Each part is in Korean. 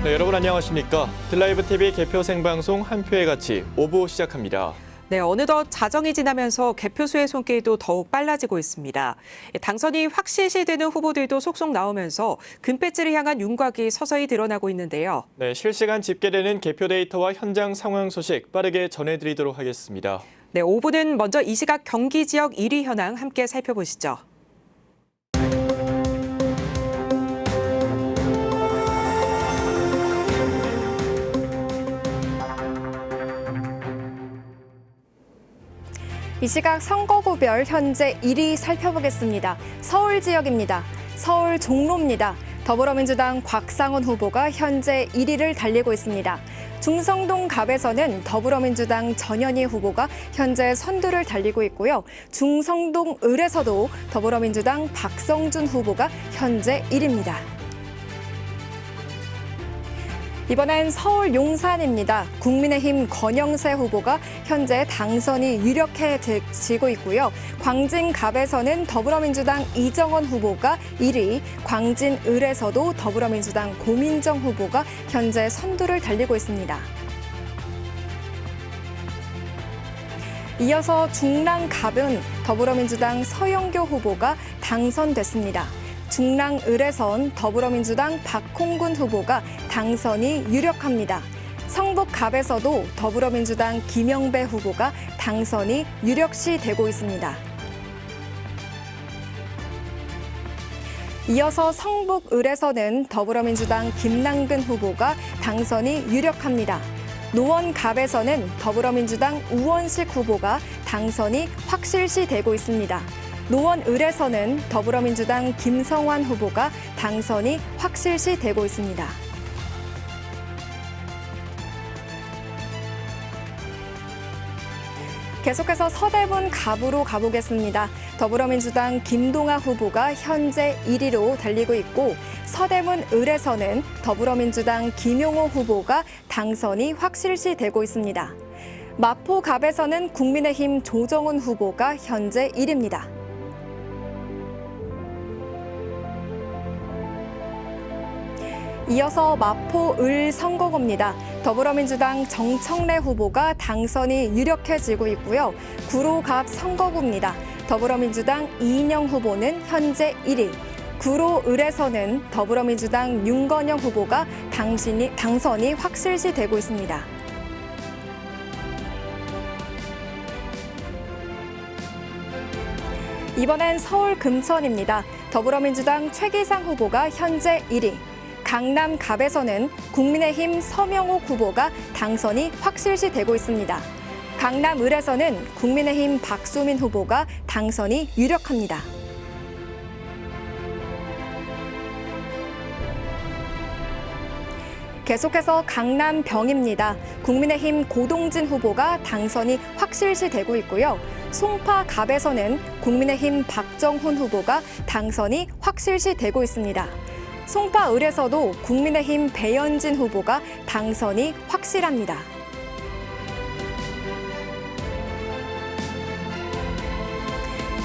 네, 여러분 안녕하십니까? 드라이브 TV 개표 생방송 한 표의 가치 5부 시작합니다. 네, 어느덧 자정이 지나면서 개표소의 손길도 더욱 빨라지고 있습니다. 당선이 확실시되는 후보들도 속속 나오면서 금배지를 향한 윤곽이 서서히 드러나고 있는데요. 네, 실시간 집계되는 개표 데이터와 현장 상황 소식 빠르게 전해드리도록 하겠습니다. 네, 5부는 먼저 이 시각 경기 지역 1위 현황 함께 살펴보시죠. 이 시각 선거구별 현재 1위 살펴보겠습니다. 서울 지역입니다. 서울 종로입니다. 더불어민주당 곽상원 후보가 현재 1위를 달리고 있습니다. 중성동 갑에서는 더불어민주당 전현희 후보가 현재 선두를 달리고 있고요. 중성동 을에서도 더불어민주당 박성준 후보가 현재 1위입니다. 이번엔 서울 용산입니다. 국민의힘 권영세 후보가 현재 당선이 유력해지고 있고요. 광진갑에서는 더불어민주당 이정원 후보가 1위, 광진을에서도 더불어민주당 고민정 후보가 현재 선두를 달리고 있습니다. 이어서 중랑갑은 더불어민주당 서영교 후보가 당선됐습니다. 중랑을에선 더불어민주당 박홍근 후보가 당선이 유력합니다. 성북갑에서도 더불어민주당 김영배 후보가 당선이 유력시 되고 있습니다. 이어서 성북을에서는 더불어민주당 김남근 후보가 당선이 유력합니다. 노원갑에서는 더불어민주당 우원식 후보가 당선이 확실시 되고 있습니다. 노원을에서는 더불어민주당 김성환 후보가 당선이 확실시 되고 있습니다. 계속해서 서대문 갑으로 가보겠습니다. 더불어민주당 김동아 후보가 현재 1위로 달리고 있고 서대문 을에서는 더불어민주당 김용호 후보가 당선이 확실시 되고 있습니다. 마포갑에서는 국민의힘 조정훈 후보가 현재 1위입니다. 이어서 마포을 선거구입니다. 더불어민주당 정청래 후보가 당선이 유력해지고 있고요. 구로갑 선거구입니다. 더불어민주당 이인영 후보는 현재 1위. 구로을에서는 더불어민주당 윤건영 후보가 당선이 확실시 되고 있습니다. 이번엔 서울 금천입니다. 더불어민주당 최기상 후보가 현재 1위. 강남갑에서는 국민의힘 서명옥 후보가 당선이 확실시 되고 있습니다. 강남을에서는 국민의힘 박수민 후보가 당선이 유력합니다. 계속해서 강남병입니다. 국민의힘 고동진 후보가 당선이 확실시 되고 있고요. 송파갑에서는 국민의힘 박정훈 후보가 당선이 확실시 되고 있습니다. 송파을에서도 국민의힘 배현진 후보가 당선이 확실합니다.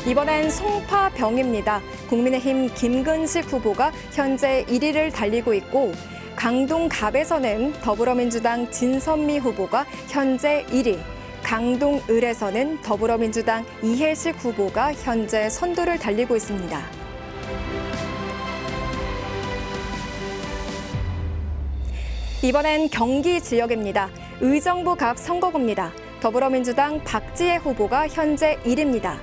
이번엔 송파병입니다. 국민의힘 김근식 후보가 현재 1위를 달리고 있고 강동갑에서는 더불어민주당 진선미 후보가 현재 1위, 강동을에서는 더불어민주당 이혜식 후보가 현재 선두를 달리고 있습니다. 이번엔 경기 지역입니다. 의정부갑 선거구입니다. 더불어민주당 박지혜 후보가 현재 1위입니다.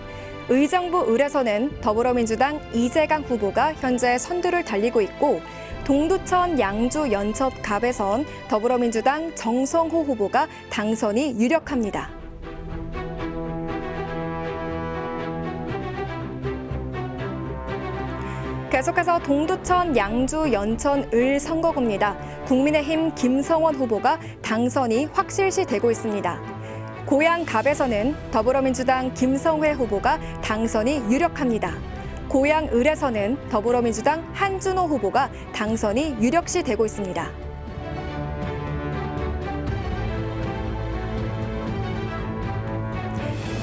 의정부을에서는 더불어민주당 이재강 후보가 현재 선두를 달리고 있고 동두천 양주 연첩갑에선 더불어민주당 정성호 후보가 당선이 유력합니다. 계속해서 동두천 양주 연천을 선거구입니다. 국민의힘 김성원 후보가 당선이 확실시 되고 있습니다. 고양갑에서는 더불어민주당 김성회 후보가 당선이 유력합니다. 고양을에서는 더불어민주당 한준호 후보가 당선이 유력시 되고 있습니다.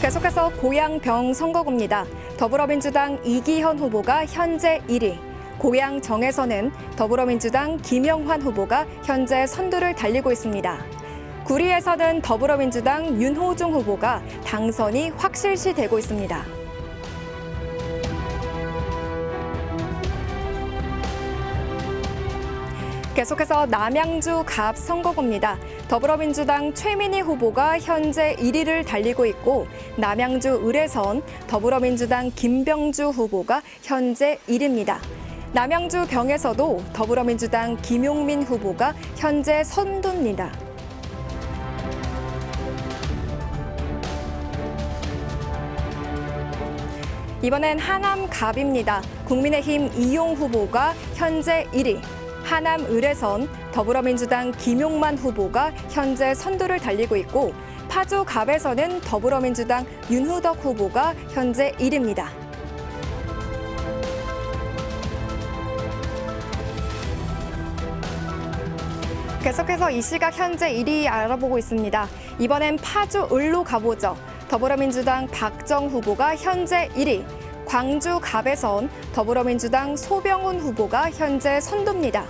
계속해서 고양병 선거구입니다. 더불어민주당 이기현 후보가 현재 1위, 고양정에서는 더불어민주당 김영환 후보가 현재 선두를 달리고 있습니다. 구리에서는 더불어민주당 윤호중 후보가 당선이 확실시되고 있습니다. 계속해서 남양주 갑 선거구입니다. 더불어민주당 최민희 후보가 현재 1위를 달리고 있고 남양주 을에선 더불어민주당 김병주 후보가 현재 1위입니다. 남양주 병에서도 더불어민주당 김용민 후보가 현재 선두입니다. 이번엔 하남 갑입니다. 국민의힘 이용 후보가 현재 1위. 하남 을에선 더불어민주당 김용만 후보가 현재 선두를 달리고 있고 파주 갑에서는 더불어민주당 윤후덕 후보가 현재 1위입니다. 계속해서 이 시각 현재 1위 알아보고 있습니다. 이번엔 파주 을로 가보죠. 더불어민주당 박정 후보가 현재 1위. 광주 갑에선 더불어민주당 소병훈 후보가 현재 선두입니다.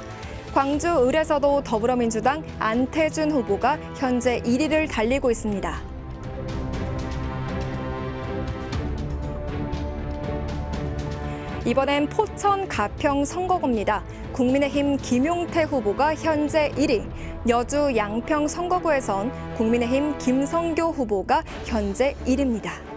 광주 을에서도 더불어민주당 안태준 후보가 현재 1위를 달리고 있습니다. 이번엔 포천 가평 선거구입니다. 국민의힘 김용태 후보가 현재 1위. 여주 양평 선거구에선 국민의힘 김성교 후보가 현재 1위입니다.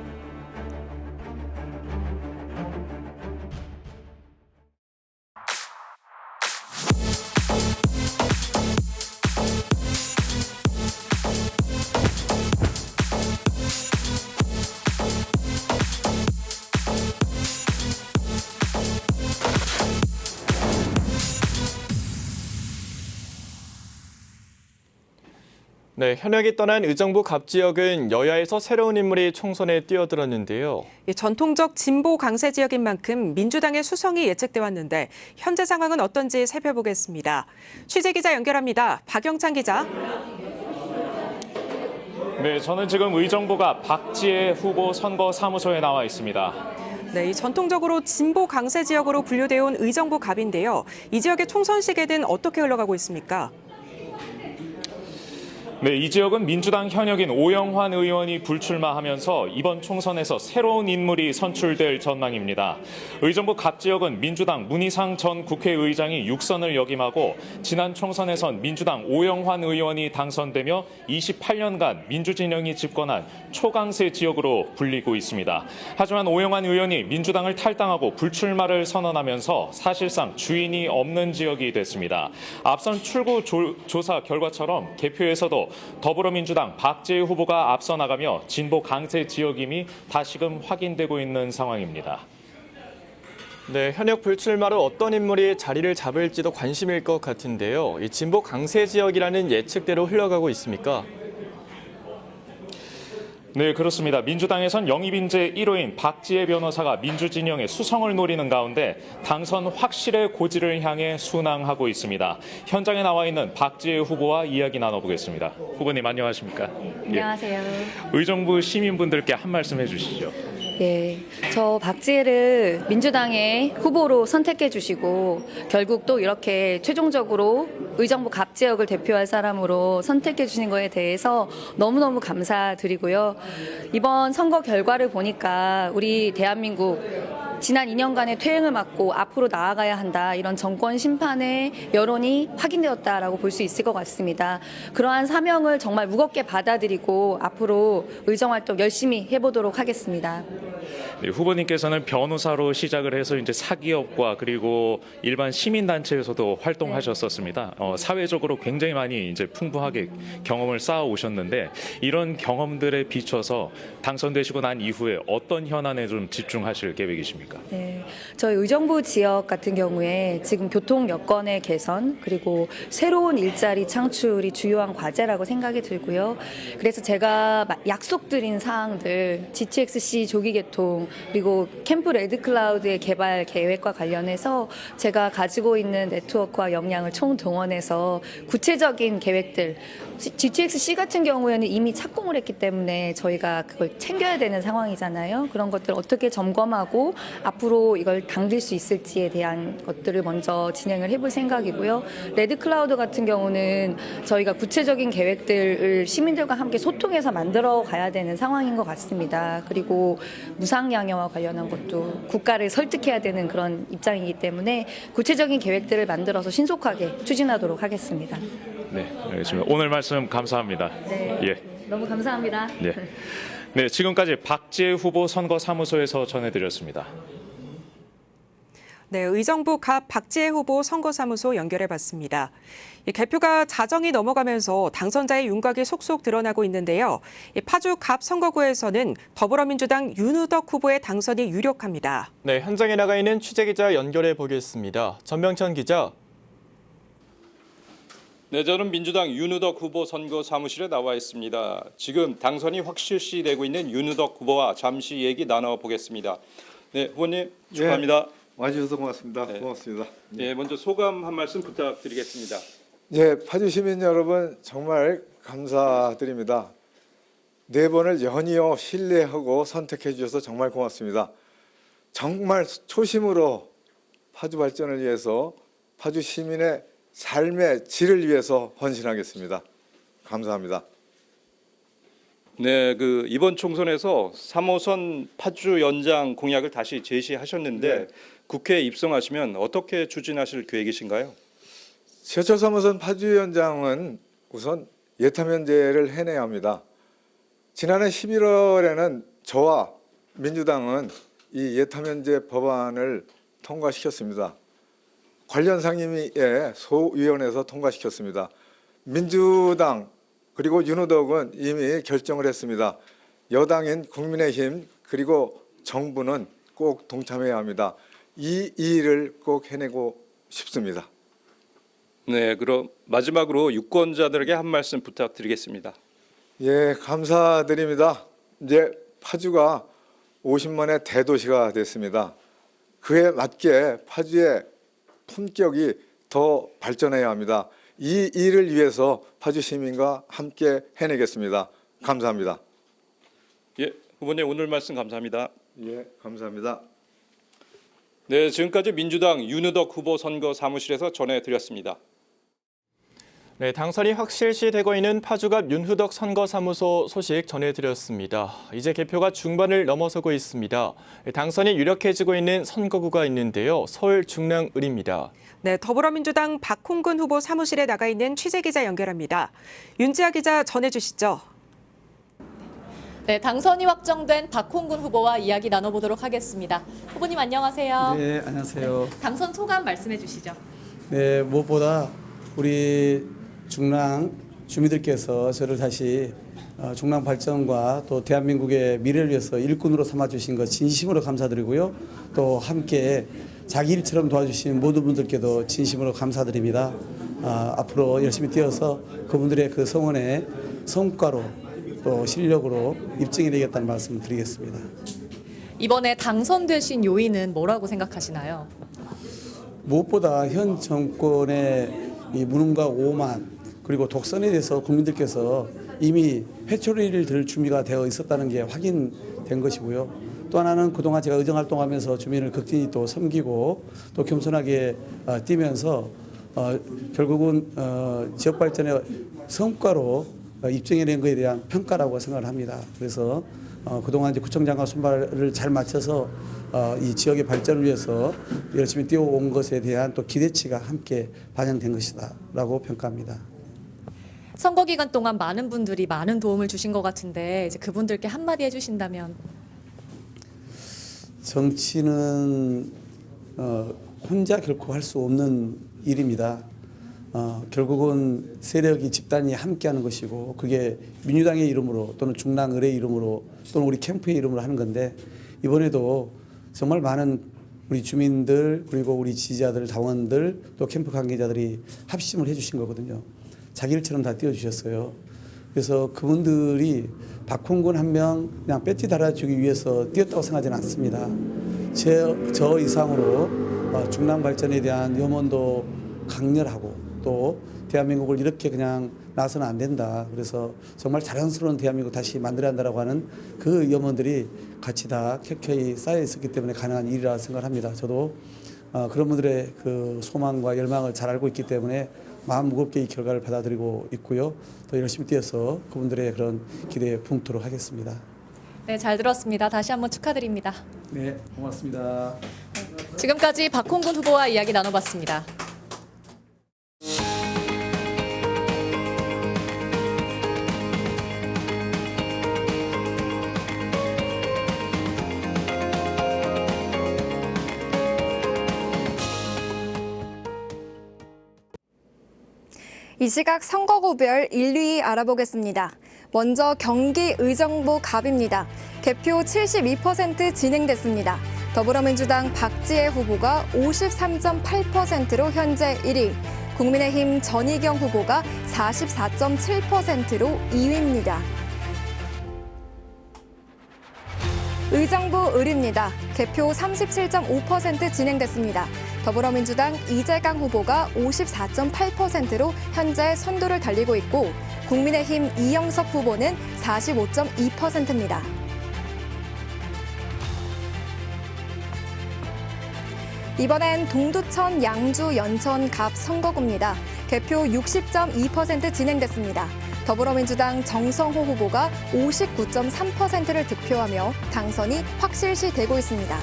네, 현역이 떠난 의정부 갑 지역은 여야에서 새로운 인물이 총선에 뛰어들었는데요. 전통적 진보 강세 지역인 만큼 민주당의 수성이 예측돼 왔는데 현재 상황은 어떤지 살펴보겠습니다. 취재기자 연결합니다. 박영찬 기자. 네, 저는 지금 의정부가 박지혜 후보 선거 사무소에 나와 있습니다. 네, 이 전통적으로 진보 강세 지역으로 분류되어 온 의정부 갑인데요. 이 지역의 총선 시계는 어떻게 흘러가고 있습니까? 네, 이 지역은 민주당 현역인 오영환 의원이 불출마하면서 이번 총선에서 새로운 인물이 선출될 전망입니다. 의정부 갑 지역은 민주당 문희상 전 국회의장이 6선을 역임하고 지난 총선에선 민주당 오영환 의원이 당선되며 28년간 민주진영이 집권한 초강세 지역으로 불리고 있습니다. 하지만 오영환 의원이 민주당을 탈당하고 불출마를 선언하면서 사실상 주인이 없는 지역이 됐습니다. 앞선 출구 조사 결과처럼 개표에서도 더불어민주당 박지혜 후보가 앞서 나가며 진보 강세 지역임이 다시금 확인되고 있는 상황입니다. 네, 현역 불출마로 어떤 인물이 자리를 잡을지도 관심일 것 같은데요. 이 진보 강세 지역이라는 예측대로 흘러가고 있습니까? 네, 그렇습니다. 민주당에선 영입인재 1호인 박지혜 변호사가 민주진영의 수성을 노리는 가운데 당선 확실의 고지를 향해 순항하고 있습니다. 현장에 나와 있는 박지혜 후보와 이야기 나눠보겠습니다. 후보님 안녕하십니까? 안녕하세요. 예. 의정부 시민분들께 한 말씀 해주시죠. 예, 저 박지혜를 민주당의 후보로 선택해 주시고 결국 또 이렇게 최종적으로 의정부 갑 지역을 대표할 사람으로 선택해 주신 거에 대해서 너무너무 감사드리고요. 이번 선거 결과를 보니까 우리 대한민국 지난 2년간의 퇴행을 막고 앞으로 나아가야 한다. 이런 정권 심판의 여론이 확인되었다라고 볼 수 있을 것 같습니다. 그러한 사명을 정말 무겁게 받아들이고 앞으로 의정활동 열심히 해보도록 하겠습니다. 네, 후보님께서는 변호사로 시작을 해서 이제 사기업과 그리고 일반 시민단체에서도 활동하셨었습니다. 사회적으로 굉장히 많이 이제 풍부하게 경험을 쌓아 오셨는데 이런 경험들에 비춰서 당선되시고 난 이후에 어떤 현안에 좀 집중하실 계획이십니까? 네, 저희 의정부 지역 같은 경우에 지금 교통 여건의 개선 그리고 새로운 일자리 창출이 주요한 과제라고 생각이 들고요. 그래서 제가 약속드린 사항들 GTX-C 조기 개통 그리고 캠프 레드클라우드의 개발 계획과 관련해서 제가 가지고 있는 네트워크와 역량을 총동원해서 구체적인 계획들, GTX-C 같은 경우에는 이미 착공을 했기 때문에 저희가 그걸 챙겨야 되는 상황이잖아요. 그런 것들을 어떻게 점검하고 앞으로 이걸 당길 수 있을지에 대한 것들을 먼저 진행을 해볼 생각이고요. 레드클라우드 같은 경우는 저희가 구체적인 계획들을 시민들과 함께 소통해서 만들어 가야 되는 상황인 것 같습니다. 그리고 무상양형화 관련한 것도 국가를 설득해야 되는 그런 입장이기 때문에 구체적인 계획들을 만들어서 신속하게 추진하도록 하겠습니다. 네, 알겠습니다. 오늘 말씀 감사합니다. 네, 예. 너무 감사합니다. 네. 네, 지금까지 박지혜 후보 선거사무소에서 전해드렸습니다. 네, 의정부 갑 박지혜 후보 선거사무소 연결해봤습니다. 개표가 자정이 넘어가면서 당선자의 윤곽이 속속 드러나고 있는데요. 파주 갑 선거구에서는 더불어민주당 윤우덕 후보의 당선이 유력합니다. 네, 현장에 나가 있는 취재기자 연결해 보겠습니다. 전명천 기자. 네, 저는 민주당 윤우덕 후보 선거 사무실에 나와 있습니다. 지금 당선이 확실시되고 있는 윤우덕 후보와 잠시 얘기 나눠보겠습니다. 네, 후보님 축하합니다. 와주셔서 고맙습니다. 네. 고맙습니다. 네, 먼저 소감 한 말씀 부탁드리겠습니다. 예, 파주 시민 여러분 정말 감사드립니다. 4번을 연이어 신뢰하고 선택해 주셔서 정말 고맙습니다. 정말 초심으로 파주 발전을 위해서 파주 시민의 삶의 질을 위해서 헌신하겠습니다. 감사합니다. 네, 이번 총선에서 3호선 파주 연장 공약을 다시 제시하셨는데 네. 국회에 입성하시면 어떻게 추진하실 계획이신가요? 지하철 3호선 파주 연장은 우선 예타 면제를 해내야 합니다. 지난해 11월에는 저와 민주당은 이 예타 면제 법안을 통과시켰습니다. 관련 상임위의 소위원회에서 통과시켰습니다. 민주당 그리고 윤우덕은 이미 결정을 했습니다. 여당인 국민의힘 그리고 정부는 꼭 동참해야 합니다. 이 일을 꼭 해내고 싶습니다. 네, 그럼 마지막으로 유권자들에게 한 말씀 부탁드리겠습니다. 예, 감사드립니다. 이제 파주가 50만의 대도시가 됐습니다. 그에 맞게 파주의 품격이 더 발전해야 합니다. 이 일을 위해서 파주 시민과 함께 해내겠습니다. 감사합니다. 예, 후보님 오늘 말씀 감사합니다. 예, 감사합니다. 네, 지금까지 민주당 윤우덕 후보 선거 사무실에서 전해드렸습니다. 네, 당선이 확실시되고 있는 파주갑 윤우덕 선거사무소 소식 전해드렸습니다. 이제 개표가 중반을 넘어서고 있습니다. 당선이 유력해지고 있는 선거구가 있는데요. 서울 중랑을입니다. 네, 더불어민주당 박홍근 후보 사무실에 나가 있는 취재기자 연결합니다. 윤지아 기자 전해주시죠. 네, 당선이 확정된 박홍근 후보와 이야기 나눠보도록 하겠습니다. 후보님 안녕하세요. 네, 안녕하세요. 당선 소감 말씀해 주시죠. 네, 무엇보다 우리 중랑 주민들께서 저를 다시 중랑 발전과 또 대한민국의 미래를 위해서 일꾼으로 삼아주신 것 진심으로 감사드리고요. 또 함께 자기 일처럼 도와주신 모든 분들께도 진심으로 감사드립니다. 앞으로 열심히 뛰어서 그분들의 그 성원의 성과로 또 실력으로 입증이 되겠다는 말씀을 드리겠습니다. 이번에 당선되신 요인은 뭐라고 생각하시나요? 무엇보다 현 정권의 이 무능과 오만 그리고 독선에 대해서 국민들께서 이미 회초리를 들 준비가 되어 있었다는 게 확인된 것이고요. 또 하나는 그동안 제가 의정활동하면서 주민을 극진히 또 섬기고 또 겸손하게 뛰면서 결국은 지역 발전의 성과로 입증해낸 것에 대한 평가라고 생각을 합니다. 그래서 그동안 이제 구청장과 손발을 잘 맞춰서 이 지역의 발전을 위해서 열심히 뛰어온 것에 대한 또 기대치가 함께 반영된 것이다라고 평가합니다. 선거 기간 동안 많은 분들이 많은 도움을 주신 것 같은데 이제 그분들께 한마디 해주신다면. 정치는 혼자 결코 할 수 없는 일입니다. 결국은 세력이 집단이 함께하는 것이고 그게 민주당의 이름으로 또는 중랑을의 이름으로 또는 우리 캠프의 이름으로 하는 건데 이번에도 정말 많은 우리 주민들 그리고 우리 지지자들 당원들 또 캠프 관계자들이 합심을 해주신 거거든요. 자기 일처럼 다 띄워주셨어요. 그래서 그분들이 박홍근 한 명 그냥 배지 달아주기 위해서 뛰었다고 생각하지는 않습니다. 저 이상으로 중랑 발전에 대한 염원도 강렬하고 또 대한민국을 이렇게 그냥 나서는 안 된다. 그래서 정말 자연스러운 대한민국 다시 만들어야 한다라고 하는 그 염원들이 같이 다 켜켜이 쌓여 있었기 때문에 가능한 일이라 생각합니다. 저도 그런 분들의 그 소망과 열망을 잘 알고 있기 때문에 마음 무겁게 이 결과를 받아들이고 있고요. 더 열심히 뛰어서 그분들의 그런 기대에 품도록 하겠습니다. 네, 잘 들었습니다. 다시 한번 축하드립니다. 네, 고맙습니다. 지금까지 박홍근 후보와 이야기 나눠봤습니다. 이 시각 선거구별 1, 2위 알아보겠습니다. 먼저 경기 의정부 갑입니다. 개표 72% 진행됐습니다. 더불어민주당 박지혜 후보가 53.8%로 현재 1위, 국민의힘 전희경 후보가 44.7%로 2위입니다. 의정부 을입니다. 개표 37.5% 진행됐습니다. 더불어민주당 이재강 후보가 54.8%로 현재 선두를 달리고 있고 국민의힘 이영석 후보는 45.2%입니다. 이번엔 동두천, 양주, 연천, 갑 선거구입니다. 개표 60.2% 진행됐습니다. 더불어민주당 정성호 후보가 59.3%를 득표하며 당선이 확실시 되고 있습니다.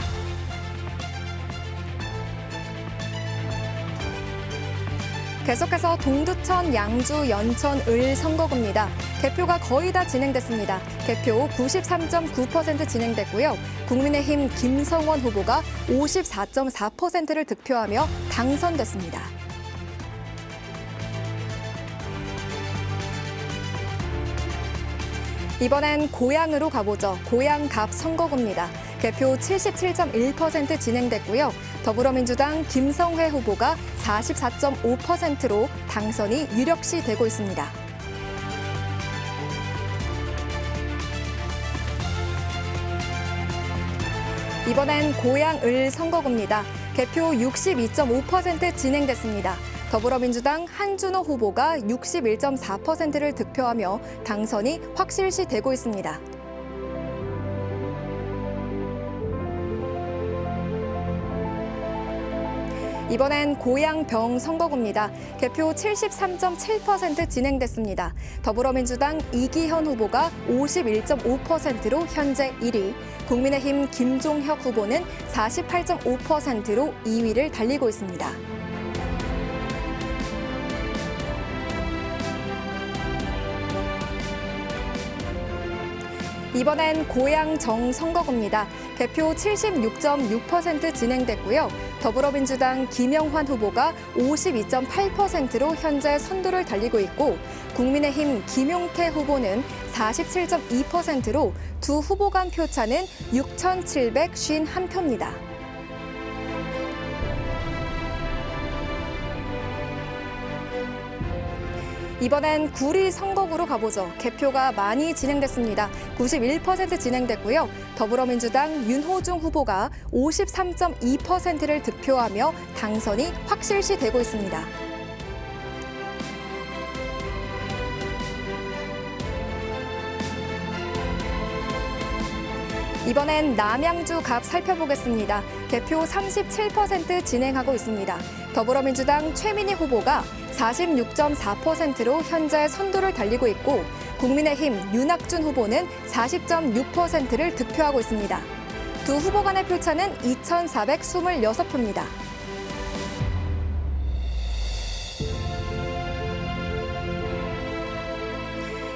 계속해서 동두천, 양주, 연천, 을 선거구입니다. 개표가 거의 다 진행됐습니다. 개표 93.9% 진행됐고요. 국민의힘 김성원 후보가 54.4%를 득표하며 당선됐습니다. 이번엔 고양으로 가보죠. 고양 갑 선거구입니다. 개표 77.1% 진행됐고요. 더불어민주당 김성회 후보가 44.5%로 당선이 유력시 되고 있습니다. 이번엔 고양을 선거구입니다. 개표 62.5% 진행됐습니다. 더불어민주당 한준호 후보가 61.4%를 득표하며 당선이 확실시 되고 있습니다. 이번엔 고양병 선거구입니다. 개표 73.7% 진행됐습니다. 더불어민주당 이기현 후보가 51.5%로 현재 1위, 국민의힘 김종혁 후보는 48.5%로 2위를 달리고 있습니다. 이번엔 고양정 선거구입니다. 개표 76.6% 진행됐고요. 더불어민주당 김영환 후보가 52.8%로 현재 선두를 달리고 있고 국민의힘 김용태 후보는 47.2%로 두 후보 간 표차는 6,751표입니다. 이번엔 구리 선거구로 가보죠. 개표가 많이 진행됐습니다. 91% 진행됐고요. 더불어민주당 윤호중 후보가 53.2%를 득표하며 당선이 확실시 되고 있습니다. 이번엔 남양주 갑 살펴보겠습니다. 개표 37% 진행하고 있습니다. 더불어민주당 최민희 후보가 46.4%로 현재 선두를 달리고 있고 국민의힘 윤학준 후보는 40.6%를 득표하고 있습니다. 두 후보 간의 표차는 2,426표입니다.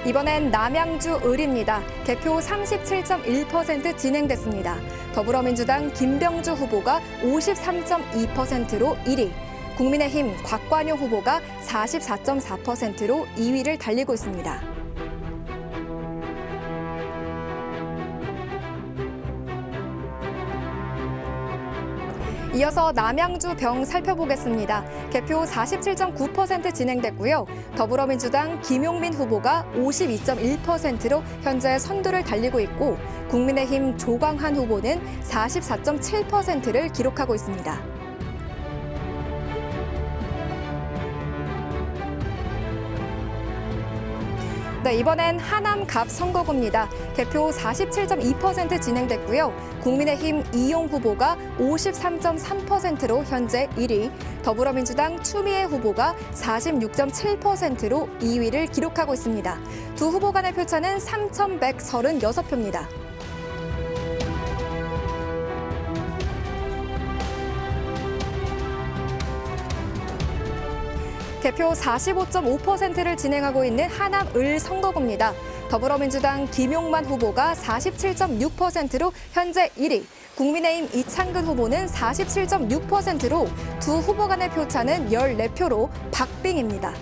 이번엔 남양주 을입니다. 개표 37.1% 진행됐습니다. 더불어민주당 김병주 후보가 53.2%로 1위, 국민의힘 곽관효 후보가 44.4%로 2위를 달리고 있습니다. 이어서 남양주 병 살펴보겠습니다. 개표 47.9% 진행됐고요. 더불어민주당 김용민 후보가 52.1%로 현재 선두를 달리고 있고 국민의힘 조광한 후보는 44.7%를 기록하고 있습니다. 네, 이번엔 하남 갑 선거구입니다. 개표 47.2% 진행됐고요. 국민의힘 이용 후보가 53.3%로 현재 1위, 더불어민주당 추미애 후보가 46.7%로 2위를 기록하고 있습니다. 두 후보 간의 표차는 3,136표입니다. 개표 45.5%를 진행하고 있는 하남 을 선거구입니다. 더불어민주당 김용만 후보가 47.6%로 현재 1위, 국민의힘 이창근 후보는 47.6%로 두 후보 간의 표차는 14표로 박빙입니다.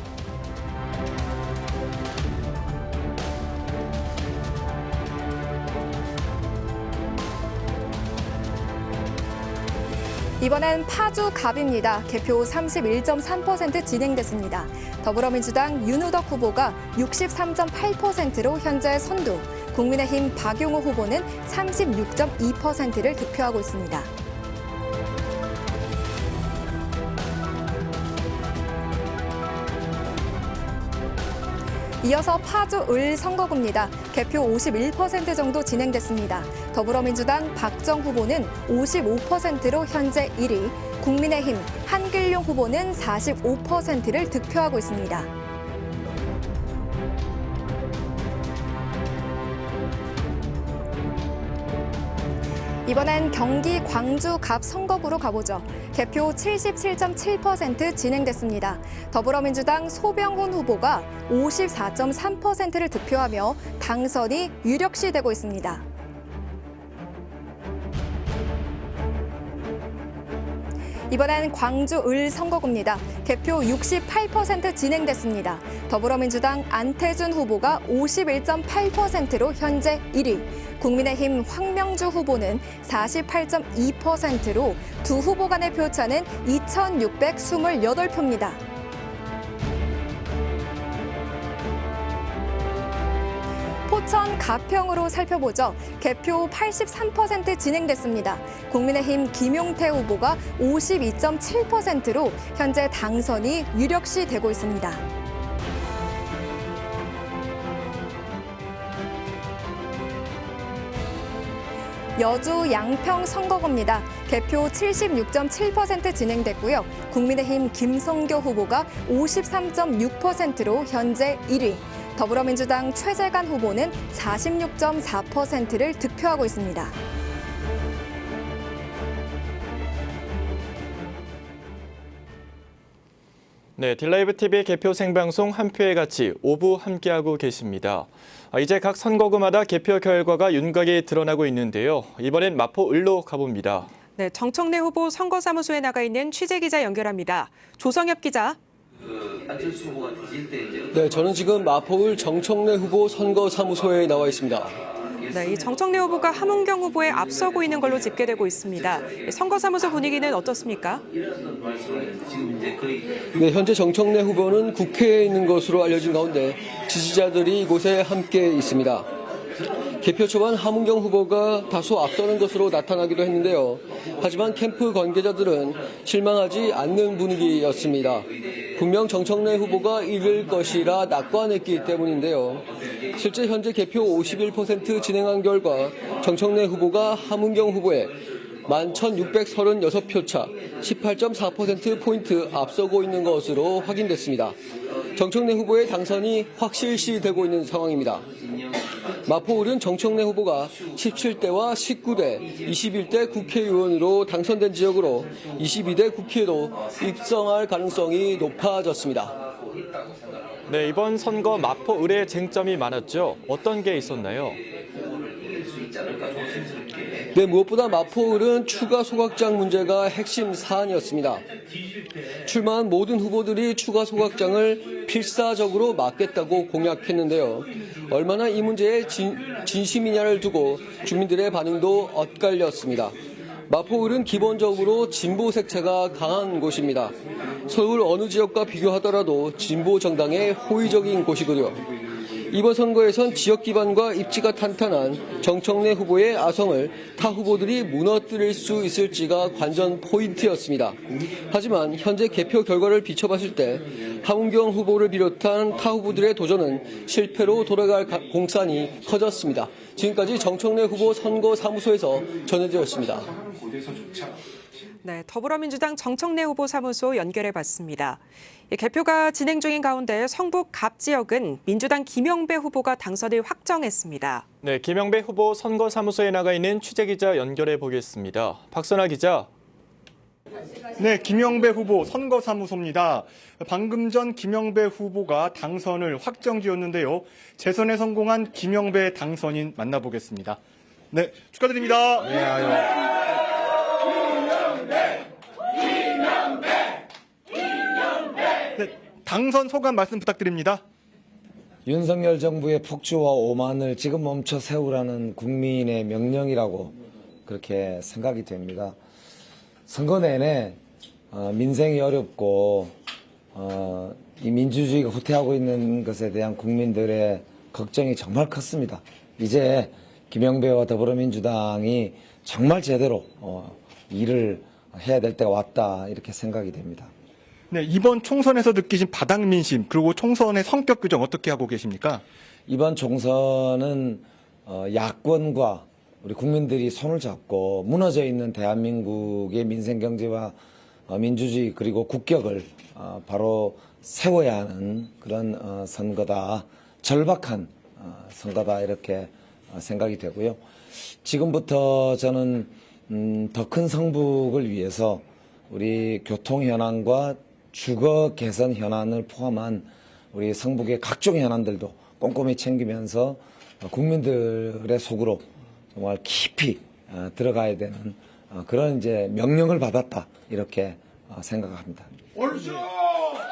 이번엔 파주 갑입니다. 개표 31.3% 진행됐습니다. 더불어민주당 윤우덕 후보가 63.8%로 현재 선두, 국민의힘 박용호 후보는 36.2%를 득표하고 있습니다. 이어서 파주 을 선거구입니다. 개표 51% 정도 진행됐습니다. 더불어민주당 박정 후보는 55%로 현재 1위, 국민의힘 한길용 후보는 45%를 득표하고 있습니다. 이번엔 경기 광주 갑 선거구로 가보죠. 개표 77.7% 진행됐습니다. 더불어민주당 소병훈 후보가 54.3%를 득표하며 당선이 유력시되고 있습니다. 이번엔 광주 을 선거구입니다. 개표 68% 진행됐습니다. 더불어민주당 안태준 후보가 51.8%로 현재 1위, 국민의힘 황명주 후보는 48.2%로 두 후보 간의 표차는 2,628표입니다. 포천 가평으로 살펴보죠. 개표 83% 진행됐습니다. 국민의힘 김용태 후보가 52.7%로 현재 당선이 유력시 되고 있습니다. 여주 양평 선거구입니다. 개표 76.7% 진행됐고요. 국민의힘 김성교 후보가 53.6%로 현재 1위, 더불어민주당 최재관 후보는 46.4%를 득표하고 있습니다. 네, 딜라이브 TV 개표 생방송 한 표의 가치 5부 함께하고 계십니다. 이제 각 선거구마다 개표 결과가 윤곽이 드러나고 있는데요. 이번엔 마포 을로 가봅니다. 네, 정청래 후보 선거사무소에 나가 있는 취재기자 연결합니다. 조성엽 기자. 네, 저는 지금 마포을 정청래 후보 선거사무소에 나와 있습니다. 네, 이 정청래 후보가 함은경 후보에 앞서고 있는 걸로 집계되고 있습니다. 선거사무소 분위기는 어떻습니까? 네, 현재 정청래 후보는 국회에 있는 것으로 알려진 가운데 지지자들이 이곳에 함께 있습니다. 개표 초반 함은경 후보가 다소 앞서는 것으로 나타나기도 했는데요. 하지만 캠프 관계자들은 실망하지 않는 분위기였습니다. 분명 정청래 후보가 이길 것이라 낙관했기 때문인데요. 실제 현재 개표 51% 진행한 결과 정청래 후보가 함은경 후보에 11,636표 차 18.4%포인트 앞서고 있는 것으로 확인됐습니다. 정청래 후보의 당선이 확실시되고 있는 상황입니다. 마포을은 정청래 후보가 17대와 19대, 21대 국회의원으로 당선된 지역으로 22대 국회로 입성할 가능성이 높아졌습니다. 네, 이번 선거 마포을에 쟁점이 많았죠. 어떤 게 있었나요? 네, 무엇보다 마포을은 추가 소각장 문제가 핵심 사안이었습니다. 출마한 모든 후보들이 추가 소각장을 필사적으로 막겠다고 공약했는데요. 얼마나 이 문제에 진심이냐를 두고 주민들의 반응도 엇갈렸습니다. 마포을은 기본적으로 진보 색채가 강한 곳입니다. 서울 어느 지역과 비교하더라도 진보 정당의 호의적인 곳이고요. 이번 선거에선 지역 기반과 입지가 탄탄한 정청래 후보의 아성을 타 후보들이 무너뜨릴 수 있을지가 관전 포인트였습니다. 하지만 현재 개표 결과를 비춰봤을 때 함은경 후보를 비롯한 타 후보들의 도전은 실패로 돌아갈 공산이 커졌습니다. 지금까지 정청래 후보 선거사무소에서 전해드렸습니다. 네, 더불어민주당 정청래 후보 사무소 연결해봤습니다. 개표가 진행 중인 가운데 성북 갑 지역은 민주당 김영배 후보가 당선을 확정했습니다. 네, 김영배 후보 선거사무소에 나가 있는 취재기자 연결해 보겠습니다. 박선아 기자. 네, 김영배 후보 선거사무소입니다. 방금 전 김영배 후보가 당선을 확정지었는데요. 재선에 성공한 김영배 당선인 만나보겠습니다. 네, 축하드립니다. 네, 당선 소감 말씀 부탁드립니다. 윤석열 정부의 폭주와 오만을 지금 멈춰 세우라는 국민의 명령이라고 그렇게 생각이 됩니다. 선거 내내 민생이 어렵고 이 민주주의가 후퇴하고 있는 것에 대한 국민들의 걱정이 정말 컸습니다. 이제 김영배와 더불어민주당이 정말 제대로 일을 해야 될 때가 왔다 이렇게 생각이 됩니다. 네, 이번 총선에서 느끼신 바닥 민심 그리고 총선의 성격 규정 어떻게 하고 계십니까? 이번 총선은 야권과 우리 국민들이 손을 잡고 무너져 있는 대한민국의 민생 경제와 민주주의 그리고 국격을 바로 세워야 하는 그런 선거다. 절박한 선거다 이렇게 생각이 되고요. 지금부터 저는 더 큰 성북을 위해서 우리 교통 현안과 주거 개선 현안을 포함한 우리 성북의 각종 현안들도 꼼꼼히 챙기면서 국민들의 속으로 정말 깊이 들어가야 되는 그런 이제 명령을 받았다 이렇게 생각합니다.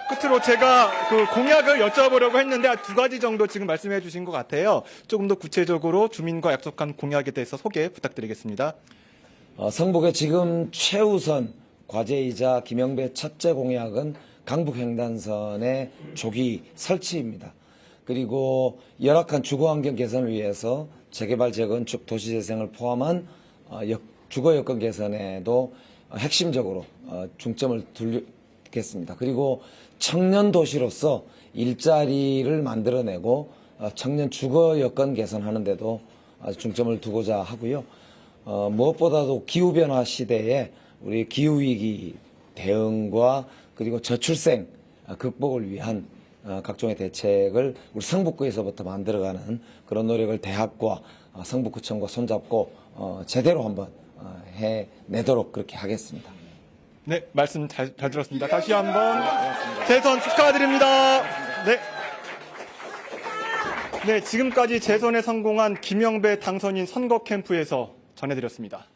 끝으로 제가 그 공약을 여쭤보려고 했는데 두 가지 정도 지금 말씀해 주신 것 같아요. 조금 더 구체적으로 주민과 약속한 공약에 대해서 소개 부탁드리겠습니다. 성북의 지금 최우선 과제이자 김영배 첫째 공약은 강북횡단선의 조기 설치입니다. 그리고 열악한 주거환경 개선을 위해서 재개발, 재건축, 도시재생을 포함한 주거 여건 개선에도 핵심적으로 중점을 두겠습니다. 그리고 청년 도시로서 일자리를 만들어내고 청년 주거 여건 개선하는 데도 아주 중점을 두고자 하고요. 무엇보다도 기후변화 시대에 우리 기후위기 대응과 그리고 저출생 극복을 위한 각종의 대책을 우리 성북구에서부터 만들어가는 그런 노력을 대학과 성북구청과 손잡고 제대로 한번 해내도록 그렇게 하겠습니다. 네, 말씀 잘 들었습니다. 다시 한번 재선 축하드립니다. 네, 지금까지 재선에 성공한 김영배 당선인 선거 캠프에서 전해드렸습니다.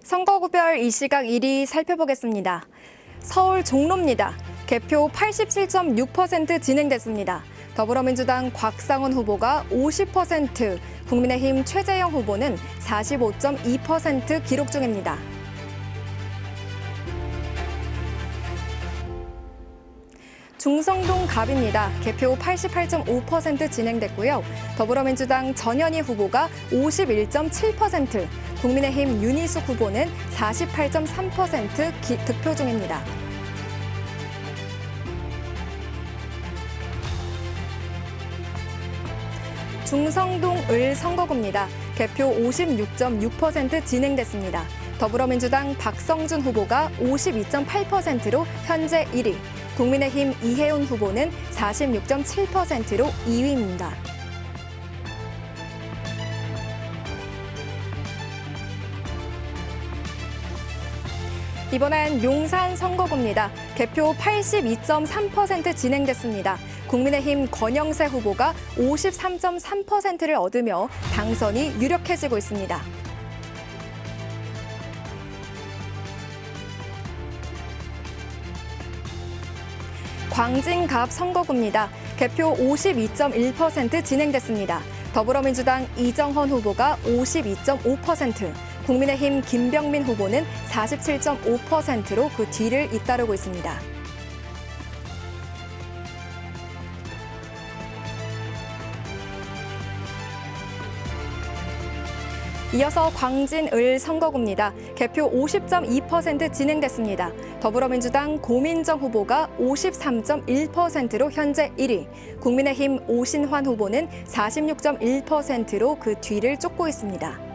선거구별 이 시각 1위 살펴보겠습니다. 서울 종로입니다. 개표 87.6% 진행됐습니다. 더불어민주당 곽상원 후보가 50%, 국민의힘 최재형 후보는 45.2% 기록 중입니다. 중성동 갑입니다. 개표 88.5% 진행됐고요. 더불어민주당 전현희 후보가 51.7%, 국민의힘 윤희숙 후보는 48.3% 득표 중입니다. 중성동 을 선거구입니다. 개표 56.6% 진행됐습니다. 더불어민주당 박성준 후보가 52.8%로 현재 1위, 국민의힘 이혜훈 후보는 46.7%로 2위입니다. 이번엔 용산 선거구입니다. 개표 82.3% 진행됐습니다. 국민의힘 권영세 후보가 53.3%를 얻으며 당선이 유력해지고 있습니다. 광진갑 선거구입니다. 개표 52.1% 진행됐습니다. 더불어민주당 이정헌 후보가 52.5%, 국민의힘 김병민 후보는 47.5%로 그 뒤를 잇따르고 있습니다. 이어서 광진을 선거구입니다. 개표 50.2% 진행됐습니다. 더불어민주당 고민정 후보가 53.1%로 현재 1위, 국민의힘 오신환 후보는 46.1%로 그 뒤를 쫓고 있습니다.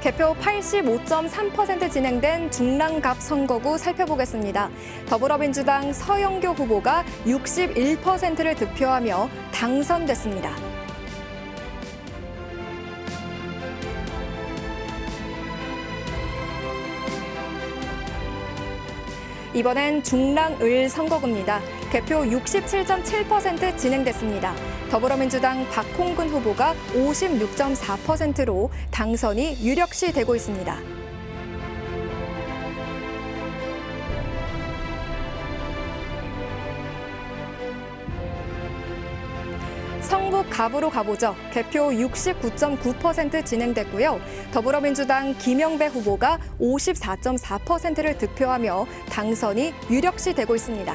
개표 85.3% 진행된 중랑갑 선거구 살펴보겠습니다. 더불어민주당 서영교 후보가 61%를 득표하며 당선됐습니다. 이번엔 중랑을 선거구입니다. 개표 67.7% 진행됐습니다. 더불어민주당 박홍근 후보가 56.4%로 당선이 유력시 되고 있습니다. 성북갑으로 가보죠. 개표 69.9% 진행됐고요. 더불어민주당 김영배 후보가 54.4%를 득표하며 당선이 유력시 되고 있습니다.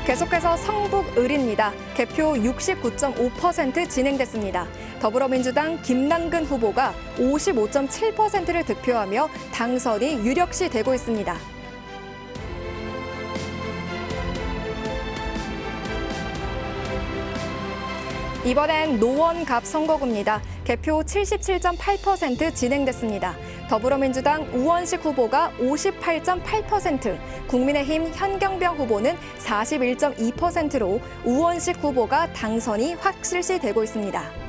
계속해서 성북을입니다. 개표 69.5% 진행됐습니다. 더불어민주당 김남근 후보가 55.7%를 득표하며 당선이 유력시 되고 있습니다. 이번엔 노원갑 선거구입니다. 개표 77.8% 진행됐습니다. 더불어민주당 우원식 후보가 58.8%, 국민의힘 현경병 후보는 41.2%로 우원식 후보가 당선이 확실시 되고 있습니다.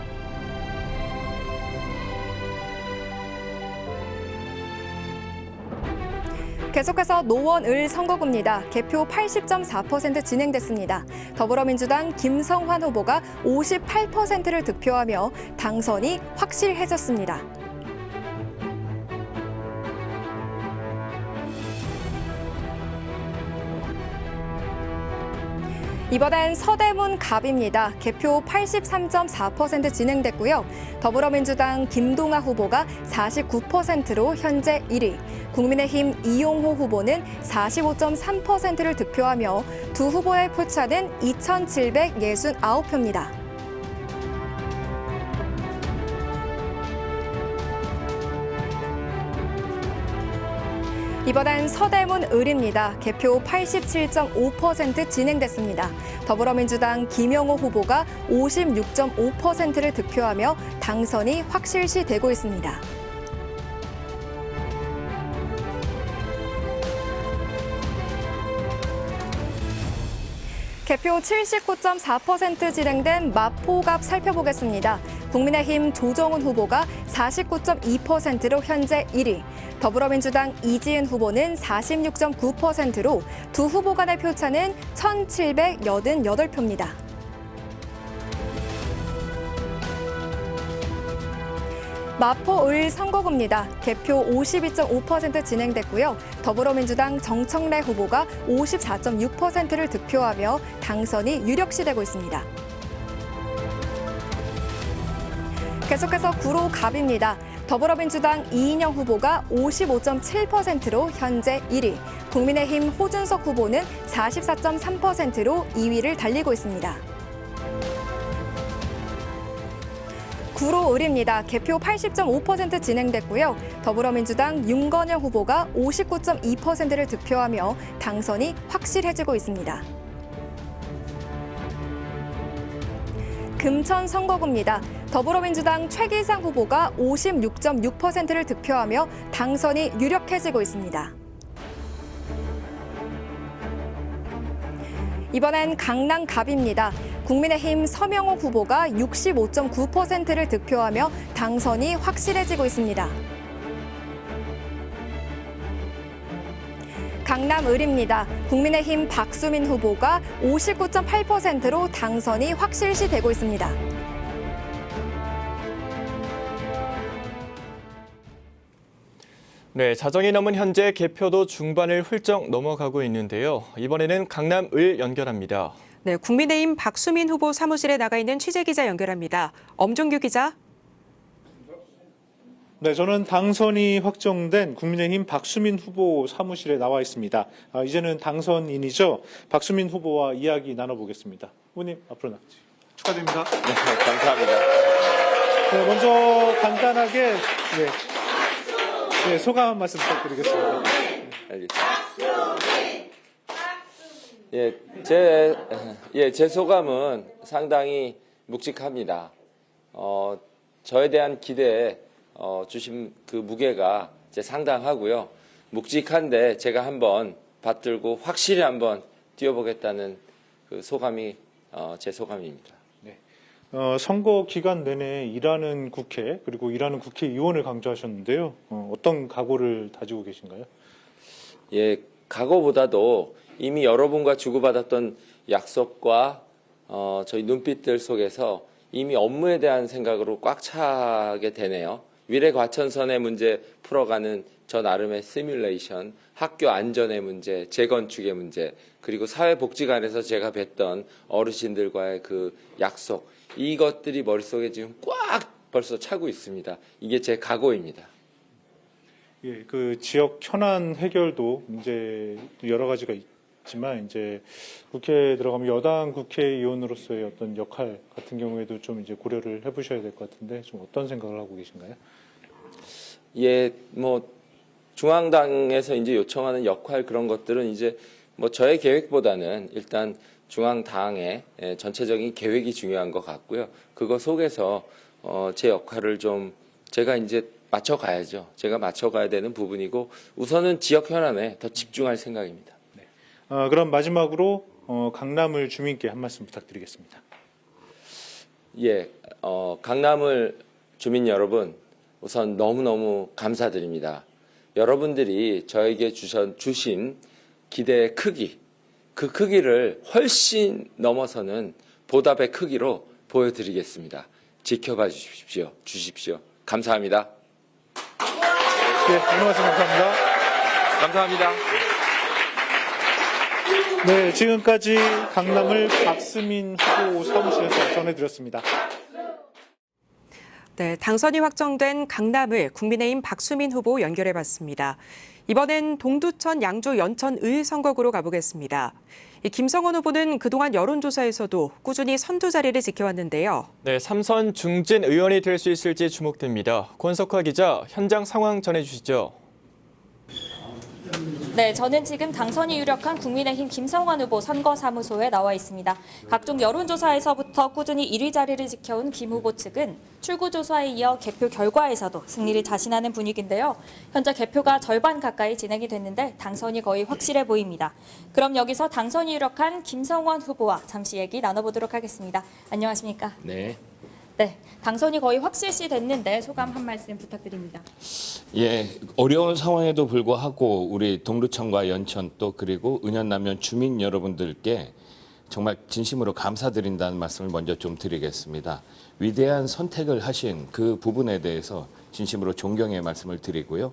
계속해서 노원을 선거구입니다. 개표 80.4% 진행됐습니다. 더불어민주당 김성환 후보가 58%를 득표하며 당선이 확실해졌습니다. 이번엔 서대문갑입니다. 개표 83.4% 진행됐고요. 더불어민주당 김동아 후보가 49%로 현재 1위, 국민의힘 이용호 후보는 45.3%를 득표하며 두 후보의 표차는 2,769표입니다. 이번엔 서대문을입니다. 개표 87.5% 진행됐습니다. 더불어민주당 김영호 후보가 56.5%를 득표하며 당선이 확실시 되고 있습니다. 개표 79.4% 진행된 마포갑 살펴보겠습니다. 국민의힘 조정훈 후보가 49.2%로 현재 1위, 더불어민주당 이지은 후보는 46.9%로 두 후보 간의 표차는 1,788표입니다. 마포을 선거구입니다. 개표 52.5% 진행됐고요. 더불어민주당 정청래 후보가 54.6%를 득표하며 당선이 유력시 되고 있습니다. 계속해서 구로갑입니다. 더불어민주당 이인영 후보가 55.7%로 현재 1위, 국민의힘 호준석 후보는 44.3%로 2위를 달리고 있습니다. 구로을입니다. 개표 80.5% 진행됐고요. 더불어민주당 윤건영 후보가 59.2%를 득표하며 당선이 확실해지고 있습니다. 금천 선거구입니다. 더불어민주당 최기상 후보가 56.6%를 득표하며 당선이 유력해지고 있습니다. 이번엔 강남갑입니다. 국민의힘 서명옥 후보가 65.9%를 득표하며 당선이 확실해지고 있습니다. 강남 강남을입니다. 국민의힘 박수민 후보가 59.8%로 당선이 확실시되고 있습니다. 네, 자정이 넘은 현재 개표도 중반을 훌쩍 넘어가고 있는데요. 이번에는 강남을 연결합니다. 네, 국민의힘 박수민 후보 사무실에 나가 있는 취재기자 연결합니다. 엄종규 기자. 네, 저는 당선이 확정된 국민의힘 박수민 후보 사무실에 나와 있습니다. 이제는 당선인이죠. 박수민 후보와 이야기 나눠보겠습니다. 후보님, 앞으로 나가주세요. 축하드립니다. 네, 감사합니다. 네, 먼저 간단하게 소감 한 말씀 부탁드리겠습니다. 제 소감은 상당히 묵직합니다. 저에 대한 기대에 주신 그 무게가 상당하고요. 묵직한데 제가 한번 받들고 확실히 한번 뛰어보겠다는 그 소감이 제 소감입니다. 선거 기간 내내 일하는 국회 그리고 일하는 국회의원을 강조하셨는데요. 어떤 각오를 다지고 계신가요? 예, 각오보다도 이미 여러분과 주고받았던 약속과 저희 눈빛들 속에서 이미 업무에 대한 생각으로 꽉 차게 되네요. 미래 과천선의 문제 풀어가는 저 나름의 시뮬레이션, 학교 안전의 문제, 재건축의 문제, 그리고 사회복지관에서 제가 뵀던 어르신들과의 그 약속, 이것들이 머릿속에 지금 꽉 벌써 차고 있습니다. 이게 제 각오입니다. 예, 그 지역 현안 해결도 이제 여러 가지가 있지만 이제 국회에 들어가면 여당 국회의원으로서의 어떤 역할 같은 경우에도 좀 이제 고려를 해보셔야 될 것 같은데 좀 어떤 생각을 하고 계신가요? 예, 뭐 중앙당에서 이제 요청하는 역할 그런 것들은 이제 뭐 저의 계획보다는 일단 중앙당의 전체적인 계획이 중요한 것 같고요. 그거 속에서 제 역할을 좀 제가 이제 맞춰가야죠. 제가 맞춰가야 되는 부분이고 우선은 지역 현안에 더 집중할 생각입니다. 그럼 마지막으로 강남을 주민께 한 말씀 부탁드리겠습니다. 예, 강남을 주민 여러분 우선 너무너무 감사드립니다. 여러분들이 저에게 주신 기대의 크기, 그 크기를 훨씬 넘어서는 보답의 크기로 보여드리겠습니다. 지켜봐 주십시오. 감사합니다. 네, 오늘 말씀 감사합니다. 감사합니다. 네, 지금까지 강남을 박수민 후보 사무실에서 전해드렸습니다. 네, 당선이 확정된 강남을 국민의힘 박수민 후보 연결해봤습니다. 이번엔 동두천, 양주, 연천, 을 선거구로 가보겠습니다. 김성원 후보는 그동안 여론조사에서도 꾸준히 선두 자리를 지켜왔는데요. 네, 3선 중진 의원이 될 수 있을지 주목됩니다. 권석화 기자, 현장 상황 전해주시죠. 네, 저는 지금 당선이 유력한 국민의힘 김성환 후보 선거사무소에 나와 있습니다. 각종 여론조사에서부터 꾸준히 1위 자리를 지켜온 김 후보 측은 출구조사에 이어 개표 결과에서도 승리를 자신하는 분위기인데요. 현재 개표가 절반 가까이 진행이 됐는데 당선이 거의 확실해 보입니다. 그럼 여기서 당선이 유력한 김성환 후보와 잠시 얘기 나눠보도록 하겠습니다. 안녕하십니까? 네. 네, 당선이 거의 확실시 됐는데 소감 한 말씀 부탁드립니다. 예, 어려운 상황에도 불구하고 우리 동두천과 연천 또 그리고 은연 남면 주민 여러분들께 정말 진심으로 감사드린다는 말씀을 먼저 좀 드리겠습니다. 위대한 선택을 하신 그 부분에 대해서 진심으로 존경의 말씀을 드리고요.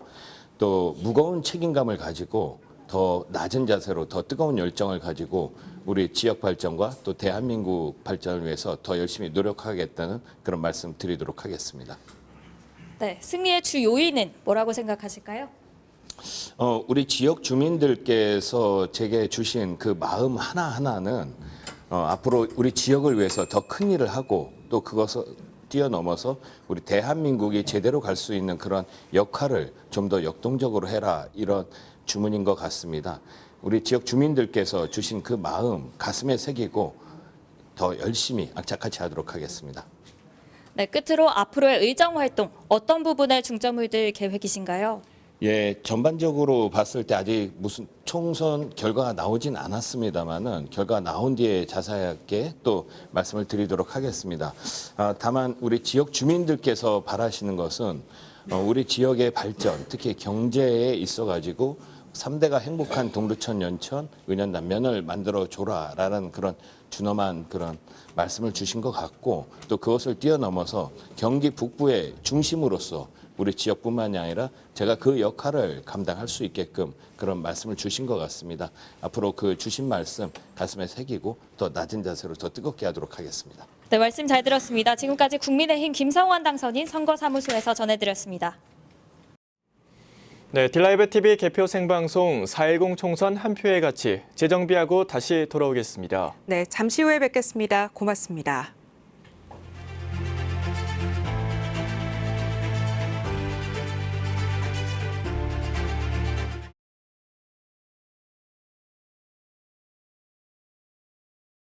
또 무거운 책임감을 가지고 더 낮은 자세로 더 뜨거운 열정을 가지고 우리 지역 발전과 또 대한민국 발전을 위해서 더 열심히 노력하겠다는 그런 말씀 드리도록 하겠습니다. 네, 승리의 주 요인은 뭐라고 생각하실까요? 우리 지역 주민들께서 제게 주신 그 마음 하나하나는 앞으로 우리 지역을 위해서 더 큰 일을 하고 또 그것을 뛰어넘어서 우리 대한민국이 제대로 갈 수 있는 그런 역할을 좀 더 역동적으로 해라 이런 주문인 것 같습니다. 우리 지역 주민들께서 주신 그 마음 가슴에 새기고 더 열심히 악착같이 하도록 하겠습니다. 네, 끝으로 앞으로의 의정 활동 어떤 부분에 중점을 둘 계획이신가요? 예, 전반적으로 봤을 때 아직 무슨 총선 결과가 나오진 않았습니다만은 결과 나온 뒤에 자세하게 또 말씀을 드리도록 하겠습니다. 다만 우리 지역 주민들께서 바라시는 것은 우리 지역의 발전, 특히 경제에 있어가지고 3대가 행복한 동두천, 연천, 은연단 면을 만들어줘라라는 그런 준엄한 그런 말씀을 주신 것 같고 또 그것을 뛰어넘어서 경기 북부의 중심으로서 우리 지역뿐만이 아니라 제가 그 역할을 감당할 수 있게끔 그런 말씀을 주신 것 같습니다. 앞으로 그 주신 말씀 가슴에 새기고 더 낮은 자세로 더 뜨겁게 하도록 하겠습니다. 네, 말씀 잘 들었습니다. 지금까지 국민의힘 김성환 당선인 선거사무소에서 전해드렸습니다. 네, 딜라이브 TV 개표 생방송 4.10 총선 한 표의 가치 재정비하고 다시 돌아오겠습니다. 네, 잠시 후에 뵙겠습니다. 고맙습니다.